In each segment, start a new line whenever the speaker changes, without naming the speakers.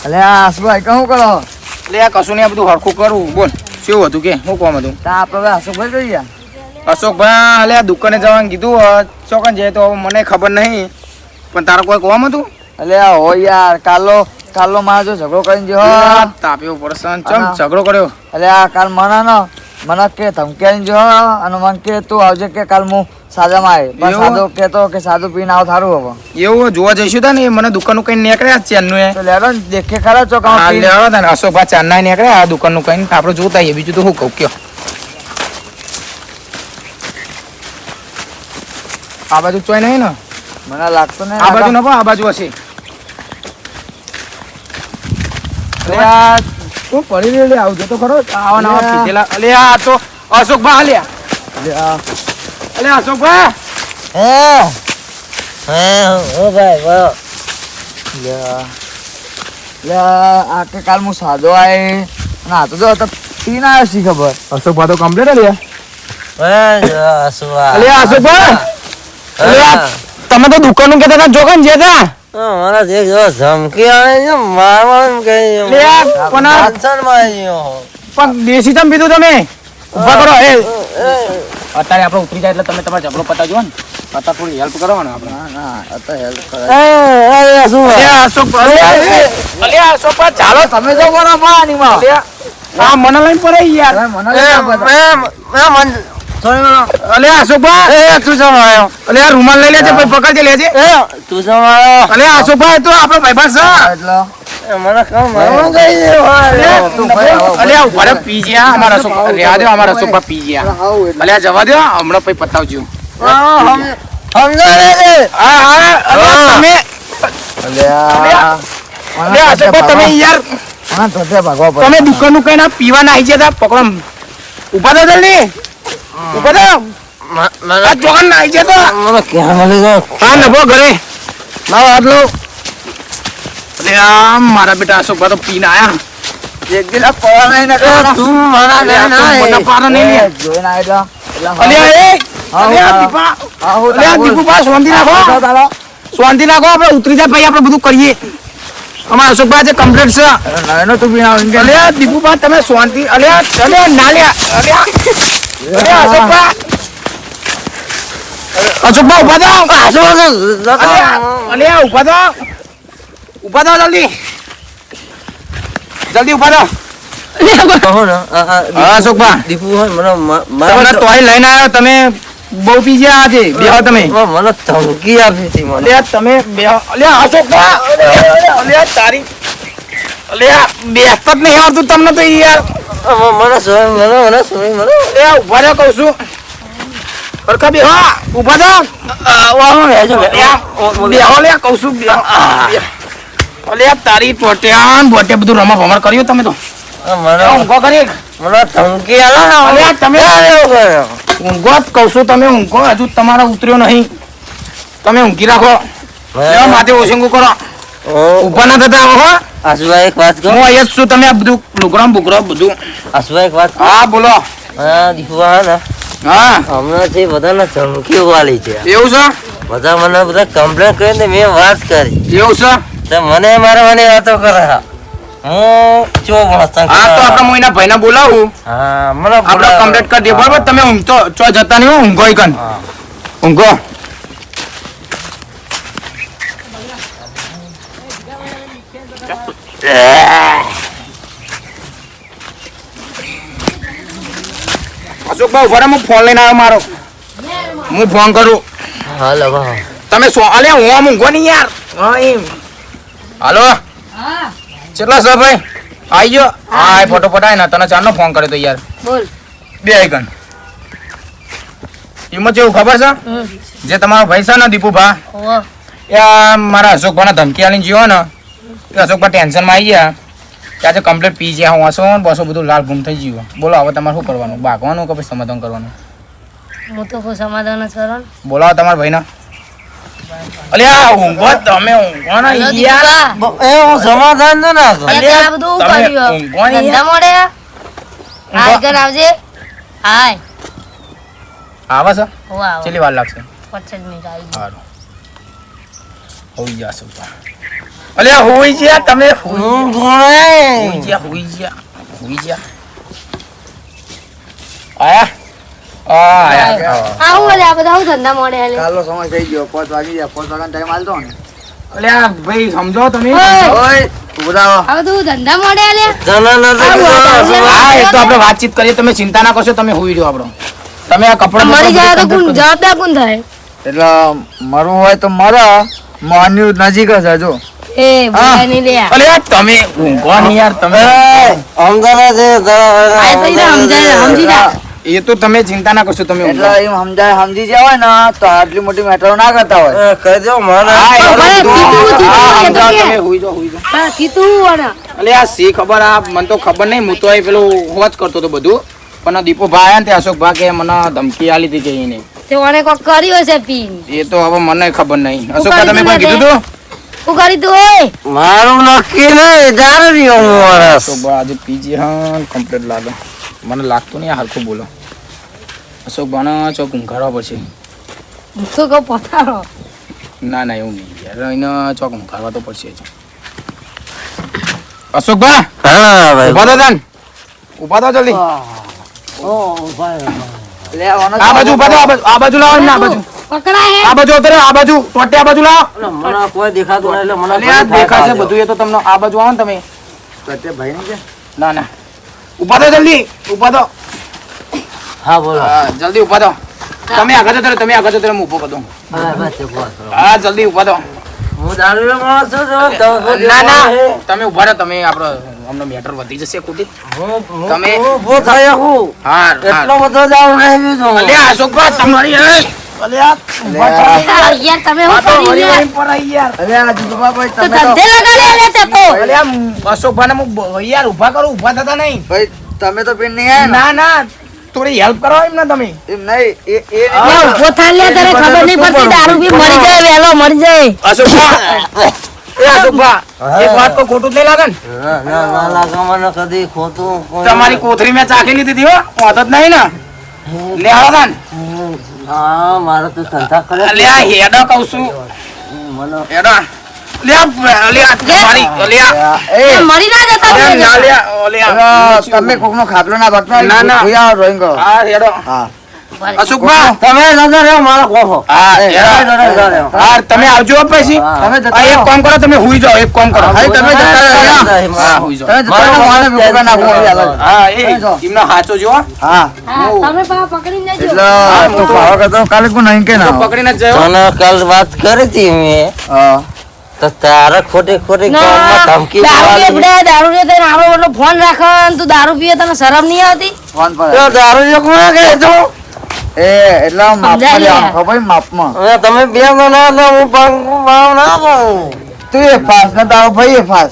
અલે આસુભાઈ કહું કરો
એટલે આ કશું નહીં, આ બધું હરખું કરવું. બોલ શું હતું કે શું કોમ હતું?
તા આપણે આસુભાઈ જોઈએ.
અશોકભાઈ અલે આ દુકાને જવાનું કીધું, ચોકન જાય તો મને ખબર નહીં, પણ તારા કોઈ કોમ હતું?
અલે હો યાર, કાલો મારા જો ઝઘડો કરીને જો
તાપ્યો પરસન ચમ ઝઘડો કર્યો?
અલે આ કાલ મને કે ધમકી જો અને મને કે તું આવજે કે કાલ હું સાદામાં આવી, પણ સાદો કેતો કે સાદું પીને આવ થારું હવે.
એવું જોવા જઈશું તા ને મને દુકાનનું કઈ નીકળ્યા ચેનનું એ
તો લેડો ને દેખે ખરા ચોક
લેવા તા ને અશોકભાઈ ચાંદના નીકળ્યા આ દુકાનનું કઈ આપણે જોતા આવીએ. બીજું તો શું કહું કયો? આ બાજુ ચોય નહીં ને?
મને લાગતું ને
આ બાજુ ના, આ બાજુ હશે. શું પડી રહ્યું? આવજો તો ખરો. આવા નવા પીધેલા. અલે આ તો અશોકભાઈ અલ્યા. અલે અશોકભાઈ
ઓ ભાઈ વાહ લે આ કે કાલ હું સાદો આય ના તો પીને આવ્યો શી ખબર.
અશોકભાઈ તો કમ્પ્લીટ અલ્યા.
અલે
અશોકભાઈ તમે તો દુકાન નું કેતા હતા જોગન જે હતા
મારા દેખ જો ધમકી આવે છે મારવાનું કે
પણ દેશી ચમ પીધું તમે? ઉભા કરો. અત્યારે આપણે ઉતરી જાય એટલે તમે તમારો ઝઘડો પતાવજો ને. અત્યારે થોડી હેલ્પ કરો ને આપણે. અશોકભાઈ ચાલો
તમે જો બોલો પાણીમાં
મને લઈને પડે યાર. અલે અશોકભાઈ તું જમ આવ્યો. અલે રૂમાલ લઈ લેજે પછી પકડજે લેજે.
તું જમ આવ્યો.
અલે અશોકભાઈ તો આપણો ભાઈબંધ છે
એટલે મને
અલે ઉભા પી ગયા અમારા અશોક રેવા દો. અમારા અશોકભાઈ પી ગયા. અલે જવા દો હમણાં પછી પતાવજો. તમે યાર તમે દુકાન નું કઈ ના પીવા ના આવી જતા પકડો. ઉભા તો જલ્દી ઉભા તો જોગન ના આવી જતો. હા નભો ઘરે આટલું. અરે મારા બેટા અશોકભાઈ તો પીને આયા.
એક દિન પડા નહીં ના તું મારા
મને પારો નહીં
જોઈને આયલા.
દીપુભા શાંતિ નાખો. શાંતિ નાખો. આપણે ઉતરી જાય ભાઈ આપણે બધું કરીએ. અમારા અશોકભાઈ જે કમ્પ્લીટ છે.
તું પીના
દીપુભા તમે શાંતિ. ના લ્યા. અશોકભાઈ ઉભા થો. ઉભા થો જલ્દી ઉભા થો. અશોકભાઈ તમને તોય લઈને આવ્યો. તમે બહુ પી ગયા આજે. બેહો તમે.
મને ધમકી આપી હતી મને.
તમે બેહો. અશોકભાઈ તારી બેસત નહીં આવતું તમને તો યાર. ઉભા રહ્યો કઉ છું. સરખા બેહો. ઉભા થો. બેહો લે કઉ છું. અલે તારી ટોટ્યાન બોટે બધું રમા ભમર કર્યું તમે તો. ઊંઘો કરી
મને ધમકી આલો.
તમે ઊંઘો જ કહું છું. તમે ઊંઘો. હજુ તમારો ઉતર્યો નહીં. તમે ઊંઘી રાખો. માથે ઓછંગું કરો. ઉભા ના થતા હો.
આસુભાઈ એક વાત કહું.
હું અહીંયા જ છું. તમે આ બધું લુગરામ બુગરો બધું.
આસુભાઈ એક વાત.
હા બોલો.
દીપુભા ને હમણાં જે બધાને ધમકીઓ વાળી છે.
એવું છે?
બધા કમ્પ્લેન કરીને મેં વાત કરી.
એવું છે?
મને મારવાની વાતો કરે. હું ચો
તો આપણા મોઈના ભાઈને બોલાવું.
હા મને
આપણે કમ્પ્લીટ કરી દે. બરાબર તમે ઊંઘતો ચો જતા નહીં. ઊંઘો કન ઊંઘો. અશોકભાઈ ઉભા હું ફોન લઈને આવ્યો મારો. હું ફોન કરું.
હાલો
તમે અલે હું આમ ઊંઘો નહીં યાર. હાલો કેટલા છે ભાઈ? આવી ગયો. હા ફોટો પટાય ને તને ચારનો ફોન કર્યો તો યાર.
બોલ
બે આઈકન એમાં કેવું ખબર છે? જે તમારો ભાઈ છે ને દીપુભા એ મારા અશોકભાઈ ધમકી આલીને જીવો ને એ અશોકભાઈ ટેન્શનમાં આવી ગયા. આજે કમ્પ્લીટ પી ગયા. હું હસો ને બસો બધું લાલ ગુમ થઈ ગયું. બોલો હવે તમારે શું કરવાનું? ભાગવાનું કે પછી સમાધાન કરવાનું?
હું તો કોઈ સમાધાન જ કરો.
બોલાવો તમારા ભાઈને. અલ્યા ઊંઘો તમે. ઊંઘો ના યાર.
હું સમાધાન ન નાખો.
આ બધું કર્યું ધંધા મોડે. હાય કર આવજે. હાય
આવે છે?
વાહ
કેટલી વાર લાગશે?
50 મિનિટ આવી.
હાલો હોઈ જા અશોકભા. અલ્યા હોઈ જા તમે હોઈ જા. આયા
આવું અલ્યા બધા હું ધંધા મોડે આલે
કાલનો સમય થઈ ગયો 5 વાગી ગયા 5 વાગ્યાનો ટાઈમ આલતો ને
અલ્યા ભાઈ સમજો તમે.
ઓય ઉભા રહો.
હવે તું ધંધા મોડે આલે
હા એ તો આપણે વાતચીત કરીએ, તમે ચિંતા ના કરશો, તમે હોઈ રહ્યો આપણો. તમે આ કપડા
મરી જાય તો કોણ જવાબદાર કોણ થાય?
એટલે મરવું હોય તો મરો, મોહનની નજીક જ છે જો.
એ બોલાય નહીં લે
અલ્યા તમે ઊંઘો નહીં યાર તમે.
આ તો એને સમજી જા
એ તો તમે ચિંતા ના કરશો, તમે ઊંઘો.
એટલે એમ સમજી જાય હોય ને તો આટલી મોટી મેટરો ના કરતા હોય.
હા, એ
ભલે
બધું.
કીધું,
હા,
કીધું,
સમજાવો,
એ તો
તમે
કે.
હોઈ જાઓ.
હા કીધું વણા
અલ્યા શી ખબર, આ મને તો ખબર નહીં, હું તો એ પેલું હોજ કરતો હતો બધું, પણ આ દીપુભા આયા ને તે અશોકભા કે મને ધમકી આલી હતી કે એને.
તે ઓને કોક કર્યું હશે પીન
એ તો હવે મને ખબર નહીં. અશોકભા તમે પણ કીધું તું?
હું કરી તું ઓય
મારું નક્કી નહીં દારૂ માણસ
અશોકભા આજે પીજી હા કમ્પ્લીટ લાગે, મને લાગતું નહીં હરખું બોલો. અશોકભાને ચોક ઊંઘાડવા પડશે.
તો કહો પથારો
ના ના એવું નહીં યાર, એને ચોક ઊંઘાડવા તો પડશે જ. અશોકભા
હા ભાઈ
ઉભા થો તાન, ઉભા થો જલ્દી.
લે આવાનો
આ બાજુ ઉભા થો, આ બાજુ લાવો ને, આ બાજુ
પકડા હે
આ બાજુ ઉતરે, આ બાજુ ટોટે આ બાજુ લાવો.
મને કોઈ દેખાતું નહીં એટલે મને
અલ્યા દેખાશે બધું, એ તો તમને આ બાજુ આવો ને તમે.
સત્ય ભાઈ ને કે
ના ના ઉભા થો જલ્દી, ઉભા થો.
હા બોલો
હા, જલ્દી ઉભા થો. તમે આગળ જતો રહો, તમે આગળ જતો રહો, હું ઊભો કરી દઉં.
હા બસ ઉભો છો.
હા જલ્દી ઉભા થો.
હું દારૂ માણસ છું તો
ના ના તમે ઉભા રહો, તમે આપણો અમને મેટર વધી જશે ખોટી. તમે-
હું ઊભો થયો હું
હા
એટલો બધો દારૂ નહીં પીધો
અલ્યા અશોકભા તમારી અલ્યા ઉભા થો.
યાર તમે
આ
હું
તો
કરી
વળી
યાર
વળી પર આઈ યાર.
અરે આ જીતુભા ભાઈ
તો
તમે તો
ધંધે લગાડે લે તે તો
અલ્યા અશોકભાને હું યાર ઉભા કરું, ઉભા થતા નહીં.
ભાઈ તમે તો પીન નહીં આયા
ના ના થોડી હેલ્પ કરો એમ ને તમે.
ને એમ નહીં એ
હા.
ઉભો થાય લે તારે ખબર નહીં પડતી દારૂ પી મરી જાય વેલો મરી જાય
અશોકભા એ અશોકભા એક વાત તો ખોટું જ નહીં લાગે ને.
ના ના લાગે મને કદી ખોટું કોઈ-
તમારી કોથળી મેં ચાખી લીધી હતી હો, વાંધો જ નહીં ને. લે આવો તાન.
હા મારે તો ધંધા કરે
લે આ હેડો કહું છું,
મને
હેડો. લે આ- લે આ તમારી લે આ-
એ
મરી ના જતા
લે
તું.
ના લે આ- લે આ.
અરે, તમે કોકનો ખાટલો ના બટનો
ના, ના.
ડ્રોઈંગ કરો
હા હેડો
હા
અશોકભા.
તમે નજર રહ્યો મારો કોફો
હા હેડો. હા તમે આવજો હો પછી.
તમે જતા
હા, એક
રહો.
કામ કરો, તમે હુઈ જાઓ, એક કામ કરો.
હા, તમે જતા રહો.
હા હુઈ જાઓ.
તમે જતા રહો, મને ભૂખ ના નાખો આવી આગળ.
હા એ
તમે જાઓ.
એમનો હાચો જો હો.
હા
હા, તમે પા પકડીને જજો
એટલે તું પાવા કરતો કાલે કોઈ નહીં કે ના
પકડીને જ જાઓ.
મને કાલ વાત કરી હતી મેં
હા
તો તારે ખોટી ખોટી
ના,
ગામમાં ધમકી
દારૂ પીએ
દેવાની.
બુડા, દારૂ પીએ તને આપણો બધો ફોન રાખે ને તું દારૂ પીએ તને શરમ નહીં આવતી
ફોન પર
તો દારૂ જો કોણ કહે તું?
એ એટલે માપમાં
સમજાય
લેવાનું ખબર છે? માપમાં
હવે તમે બે જણા એટલે હું ભાવ ના પાડું.
તું એ ફાસ ને તારો ભાઈ એ ફાસ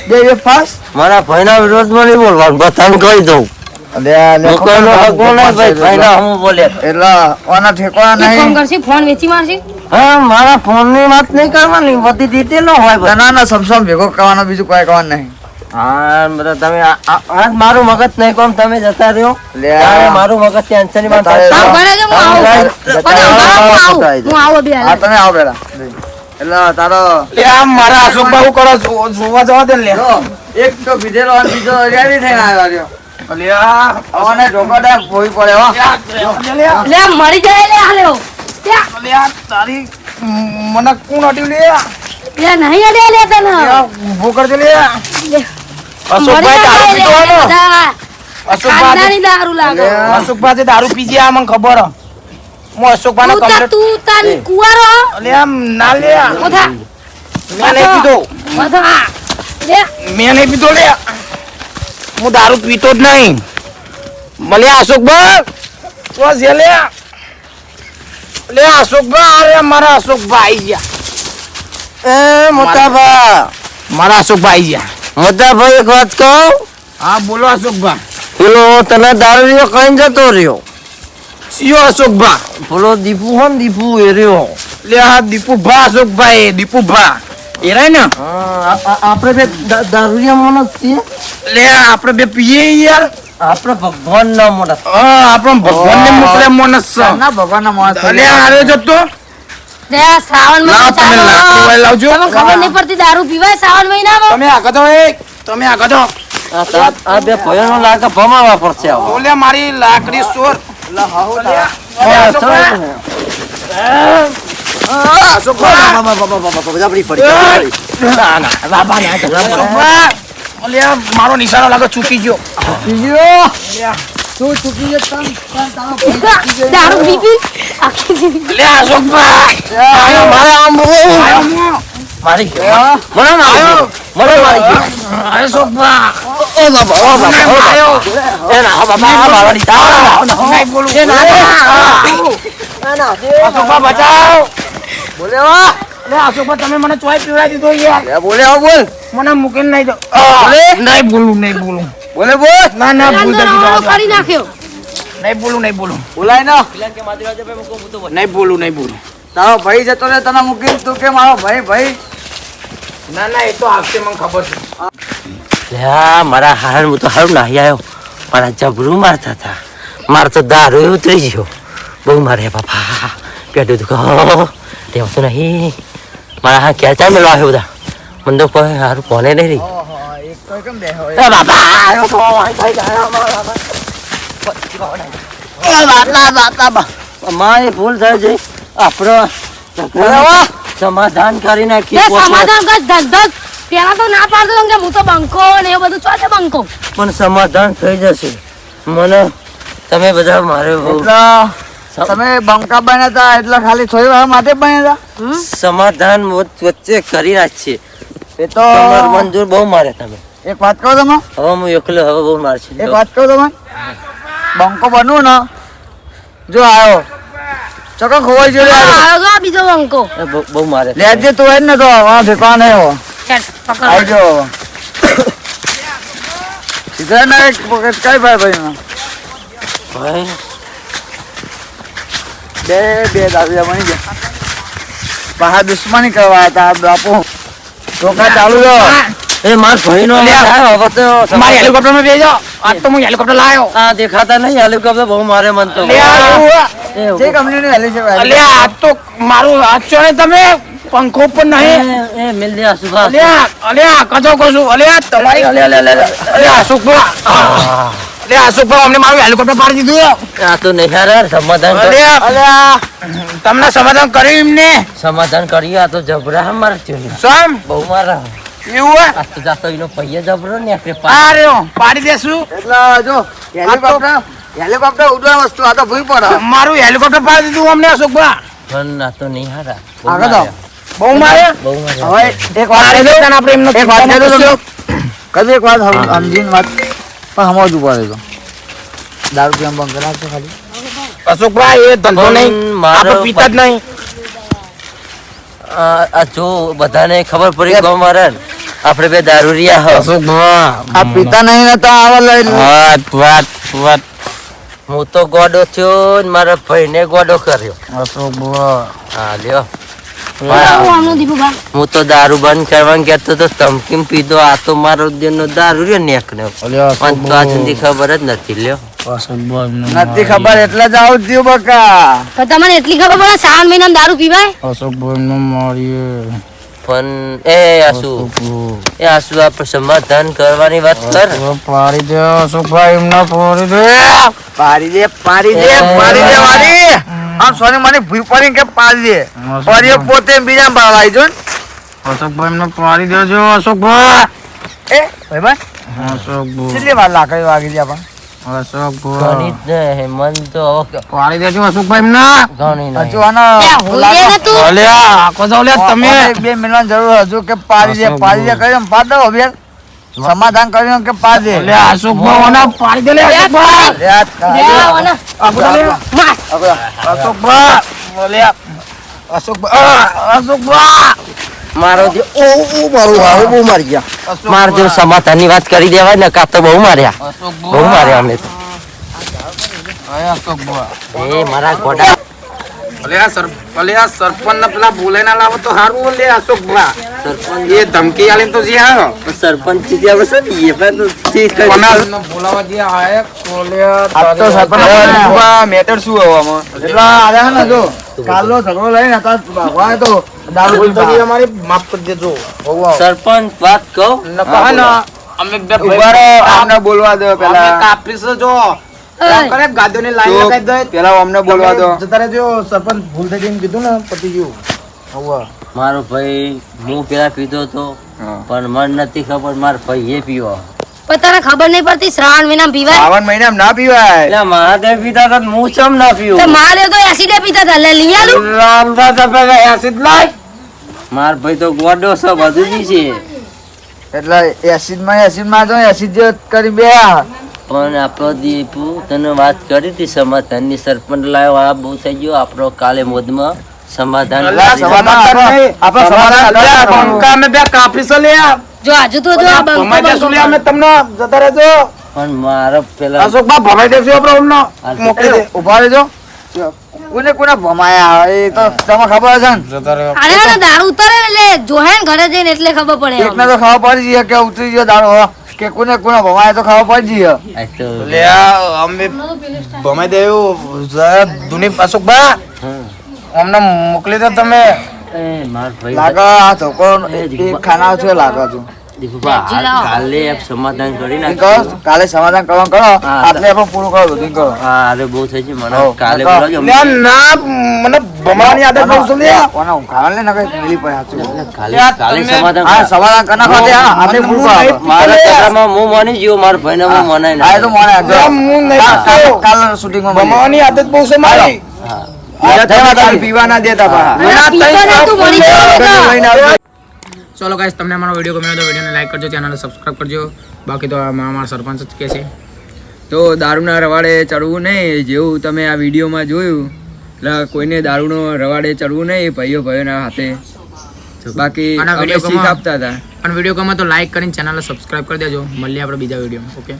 બે એ ફાસ
મારા ભાઈના વિરોધમાં નહીં બોલવાનું બધાને કહી દઉં હું કોઈનો હક નહીં ભાઈ ભાઈના હું બોલે
એટલે ઓના ઠેકવાના
એક કામ
નહીં
કરશી ફોન વેચી મારશી
હા મારા ફોનની વાત નહીં કરવાની બધી ડિટેલ હોય બધી.
ના ના સમસમ ભેગો કરવાનો બીજું કોઈ કરવાનું નહીં
હા બધા તમે આજ મારું મગજ નહીં કોમ તમે જતા રહ્યો
લે
ત્યારે મારું મગજ ટેન્શન ની વાત
તારે-
હા, ભલે છે, હું આવું. પણ હું આવું બે
હા
હાલ.
તમે આવો પેલા એટલે તારો
લે આ મારા અશોકભા શું કરો? જોવા જવા દે ને લે.
જો, એક તો પીધેલો અને બીજો રેડી થઈને આવ્યો રહ્યો
લે આ-
આવવાને ઢોકાડા ભોઈ પડે હો
લે આ-
લે મરી જાય લે હાલ્યો
લે આ તારી મને કોણ અડ્યું લે?
લે નહીં અડે લે તને
લે આ ઊભો કરજે લે.
લે,
અશોકભાઈ
મરી
દારૂ
જાય
પીતો હોય
લે
ને?
બધા.
અશોકભાઈ
ખાનદાની દારૂ લાગે
અશોકભાઈ જે દારૂ પીજે આ મને ખબર હે. હું અશોકભાઈને
તું તાર-
કમ્પ્લેટ
તું તારી કુંવારો
લે આમ ના લે.
ઉઠા
મેં નહીં પીધો,
ઉઠા લે
મેં નહીં પીધો લે. હું દારૂ પીતો જ નહીં. ભલે અશોકભાઈ તો છે લે. લે અશોકભાઈ, અરે મારા અશોકભાઈ આઈ ગયા.
એ મોટાભા
મારા અશોકભાઈ આઈ ગયા.
મોટાભાઈ એક વાત કહું
હા બોલો અશોકભાઈ.
પેલો તને દારૂ રહ્યો કઈ જતો રહ્યો
સિયો અશોકભાઈ.
પેલો દીપુ હો ને દીપુ એ રહ્યો
લે આ દીપુભા અશોકભાઈ, દીપુભા એ રહે ને.
આપણે બે દારૂરિયા માણસ છીએ
લે આપણે બે પીએ યાર.
આપણે ભગવાન ના મોટા
હા આપણે ભગવાનને મોકલે માણસ છે.
ના ભગવાનના માણસ
અલે આરે જતો
લે આ શ્રાવણ મહિનો
લાવો તમે લાકડું
ચાલો.
વાળી લાવજો
તમને ખબર નહીં પડતી દારૂ પીવાય શ્રાવણ મહિનામાં?
તમે આગળ તો તમે આગળ તો
આ બે ભયનો લાગે ભમાવા પડશે આવો.
બોલે મારી લાકડી ચોર મારો નિશાનો લાગે ચૂકી ગયો
તું ચૂકી ગયો
દારૂ પી પી આખી જિંદગી.
લે અશોકભાઈ
મારી ગયો. મને મારી ગયો.
અશોકભાઈ
એ ના બાબા મારી
નહીં બોલું અશોકભાઈ બચાવ
બોલે વા
લે અશોકભાઈ તમે મને ચોય પીવડાવી દીધો યાર
લે બોલે હો બોલ
મને મૂકીને નહીં દો નહીં બોલું
બોલે બોલ
ના ના ભૂલ થઈ
રવાડો
ગઈ
કરી નાખ્યો.
નહીં બોલું
બોલાય ના
નહીં બોલું
તારો ભાઈ જતો રે તને મૂકીને તું કે મારો ભાઈ
ના ના એ તો આવશે મને ખબર છે
લ્યા મારા હારણ હું તો હારું નાહી આવ્યો મારા જબરું મારતા હતા મારે તો દારૂ ઉતરી ગયો બહુ મારે બાપા પેટું દુખો રહેતું નહીં મારા હા ક્યાં ચાલ મેળવા આવ્યો બધા મને તો કોઈ સારું કોને નહીં રહી
એક તો કેમ બેહો
એ બાપા આવ્યો તો મારી ભૂલ થાય છે આપણો સમાધાન કરી
લે
નાખીએ
સમાધાન કર ધક ધક. પેલા તો ના પાડતો હતો કે હું તો બંકો ને એવું બધું ચોથે બંકો.
પણ સમાધાન થઈ જશે મને તમે બધા મારે બહુ
એટલે તમે બંકા બન્યા હતા એટલે ખાલી થોડી વાર માટે બન્યા હતા
સમાધાન વચ્ચે કરી નાખીએ
એ તો
તમારું મંજૂર બહુ મારે તમે
એક વાત કહો તમે
હવે હું એકલો હવે બહુ મારશે
એક વાત કહો તમે બંકો બનવું ને જો આવ્યો ચકો ખોવાઈ ગયો લે
આવ્યો તો આ બીજો બંકો.
બહુ મારે
લેજે તું એ જ ને તો હા ભેકા નહીં હો
ચાલ, પકડ.
આવી જો સીધા ના એક પોકેટ કઈ ભાઈ ના
ભાઈ
બે દાદા બની ગયા પાહા દુશ્મની કરવા હતા આ બાપુ ટોકા ચાલુ જો
એ માર ભાઈ નો હવે તો
મારી હેલિકોપ્ટર માં બેસી જાઓ આજ તો હું હેલિકોપ્ટર લાયો
આ દેખાતા નહીં હેલિકોપ્ટર બહુ મારે મન તો
લે આ એવું હે?
જે કંપનીની હેલી છે ભાઈ
અલ્યા આ તો મારું હાચો ને તમે પંખો પણ નહીં
એ મિલ ગયા સુભાષ
અલ્યા કજો કશું અલ્યા તમારી અલ્યા અશોકભાઈ અમને મારું હેલિકોપ્ટર પાડી દીધું
આ તો નહીં યાર સમાધાન
અલ્યા તમને સમાધાન કર્યું એમને
સમાધાન કરીએ આ તો જબરા મારે થયું
સમ
બહુ મારા
એવું હે
આ તો જાતો એનો પૈયા જબરો ને આપણે
આ રહ્યો પાડી દેશું
એટલે જો હેલિકોપ્ટર ઉડવાની વસ્તુ આ તો ભૂઈ પડે
મારું હેલિકોપ્ટર પાડી દીધું અમને અશોકભાઈ
પણ આ તો નહીં હારા
આગળ તો
બહુ મારે
બહુ મારે
હવે એક વાત
મારે
કહી દઉં?
આપણે એમનો
એક વાત કહી દઉં
ચિંતા
તમને? કદી એક વાત સમજીને વાત પણ સમજવું પડે તો દારૂ પીવાનું બંધ કરાવશો ખાલી
અશોકભાઈ એ ધંધો નહીં
મારો
આપણે પીતા જ નહીં
આ જો બધાને ખબર પડી ગયો મારે આપણે બે દારૂરિયા હો
અશોકભાઈ
આ પિતા નહીં ને તો આવા લઈ
વાત
હું તો ગોડો થયો ને મારા ભાઈને ગોડો કર્યો
અશોકભાઈ
હા લ્યો
આવું આમનું દીપુભા.
હું તો દારૂ બંધ કરવાનું કહેતો તો ધમકી પીધો આ તો મારો દેનો દારૂ રહ્યો નેકને પણ તો આ સુધી ખબર જ નથી લ્યો
નથી ખબર એટલે જ આવું થયું બકા
પણ તમને એટલી ખબર પડે શ્રાવણ મહિનામાં દારૂ પીવાય?
પણ એ આસુ આપણે સમાધાન કરવાની વાત કર
પાડી દે અશોકભાઈ એમને પાડી દે
પાડી દે વાડી આમ સોની મને ભૂઈ પડી કે પાડી દે પડીએ પોતે બીજા પાડી જો
અશોકભાઈ એમને પાડી દેજો અશોકભાઈ
એ ભાઈ
અશોકભાઈ
કેટલી વાર લાકડી વાગી ગયા પણ
ઘણી જ નહીં મન તો હવે
પાડી દેજો અશોકભાઈ એમને
ઘણી નહીં
હજુ આનો
ભૂલી ને તું.
અલ્યા આખો તો અલ્યા તમે
બે મિનિટ જરૂર હજુ કે પાડી દે કરી પાડ દો બેન સમાધાન કર્યું કે પાડી દે
અલ્યા અશોકભાઈ ઓના પાડી દે લે અશોકભાઈ
લે આવો ને. માર.
અશોકભાઈ અલ્યા અશોકભાઈ
મારો જે મારું હારું બહુ મારી ગયા માર જો સમાધાન ની વાત કરી દેવાય ને કાં તો બહુ માર્યા બહુ માર્યા અમને તો
અશોકભાઈ
એ મારા ગોડા
અલ્યા સરપંચ ને પેલા બોલાઈ ના લાવો તો સારું લે અશોકભાઈ
સરપંચ
એ ધમકી આલીને તો જે આવ્યો
સરપંચ થી આપણે શું દઈએ? આપણે તો ઠીક કરી
કોના બોલાવા જે આયા કોલ્યા
આ તો સરપંચ
મેટર શું હવામાં
એટલા આયા ને જો કાલનો ઝઘડો લઈને હતા ભગવાન તો દારૂ
ભૂલ
પીતા.
થઈ અમારી માફ કરી દેજો
સરપંચ વાત કહું
અમે બે ઉભારો અમને બોલવા દો પેલા કાપીસ જો કરે ગાદોની લાઈન લગાઈ દે પેલા અમને બોલવા દો જતા રહેજો સરપંચ ભૂલ થઈ ગઈ કીધું ને પતિ ગયું હવે
મારો ભાઈ હું પેલા પીધો તો પણ મને નથી ખબર મારો ભાઈ એ પીવો
પણ તને ખબર નહીં પડતી શ્રાવણ મહિના પીવાય
શ્રાવણ મહિનામાં ના પીવાય
એટલે મારા તે પીતા તો હું ચમ ના
તો
પીવું
મારે તો એસિડે પીતા હતા લે લઈ આલું
માર ભાઈ તો ગોડો છે બધું જ છે
એટલે એસિડ માં જો એસિડ જે કરી બે
પણ આપણો દીપુ તને વાત કરી હતી સમાધાનની સરપંચ લાવ્યો આ બહુ થઈ ગયો આપણો કાલે મોદમાં સમાધાન
જો આજુ તો જો આ બંકો
જતા રહેજો
પણ મારો પેલા
અશોકબા ભમાઈ દેજો આપણે અમને મોકલી દે
ઉભા રહેજો કોને કોને ભમાયા એ તો તમને ખબર હશે ને
જતા રહ્યો
અરે ના દારૂ ઉતરે ને એટલે જોહે ને ઘરે જઈને એટલે ખબર પડે
એકને તો ખબર પડી જઈએ કે ઉતરી ગયો દાડો કે કોને કોને ભમાયા તો ખબર પડી જઈએ
આ તો
લે અમે ભમાઈ દેવું ધુની અશોકબા અમને મોકલી દો તમે
એ માર ભાઈ
લાગે આ ધોકો એક ખાના છે લાગે છું
દીપુભા કાલે એક સમાધાન કરી
ઈ
નાખ
કરો કાલે સમાધાન કરવાનું કરો
હા.
આટલે પણ પૂરું કરો બધું કરો
હા અરે બહુ થઈ છે મને
હો,
કાલે
નકર.
બોલાવજો
લે ના મને ભમાવાની આદત બહુ છે લે
કોને ઊંઘાડે ને કઈ મિલી પડે સાચું
કાલે
યાર,
કાલે
તમે-
સમાધાન
હા
કર.
સમાધાન કરના ખાતે હા આટલે પૂરું કરો
મારા ટકામાં હું માની ગયો મારા ભાઈને હું મનાઈ
હા એ તો
ના
મને
હું નહીં આપતો.
કાલ શૂટિંગમાં
ભમાવાની આદત બહુ છે મારી
પીવા ના દેતા
અરે પીતો ને તું મરી જવાનો.
ચલો ગાઈસ તમને અમારો વિડીયો ગમ્યો તો વિડીયોને લાઈક કરજો ચેનલને સબસ્ક્રાઇબ કરજો બાકી તો અમારા સરપંચ જ કહે છે
તો દારૂના રવાડે ચડવું નહીં જેવું તમે આ વિડીયોમાં જોયું એટલે કોઈને દારૂનો રવાડે ચડવું નહીં ભાઈઓના હાથે બાકી
અને
અમે
વિડીયો
શીખ
ગમો-
આપતા હતા
અને વિડીયો ગમે તો લાઈક કરીને ચેનલને સબસ્ક્રાઇબ કરી દેજો મળીએ આપણે બીજા વિડીયોમાં ઓકે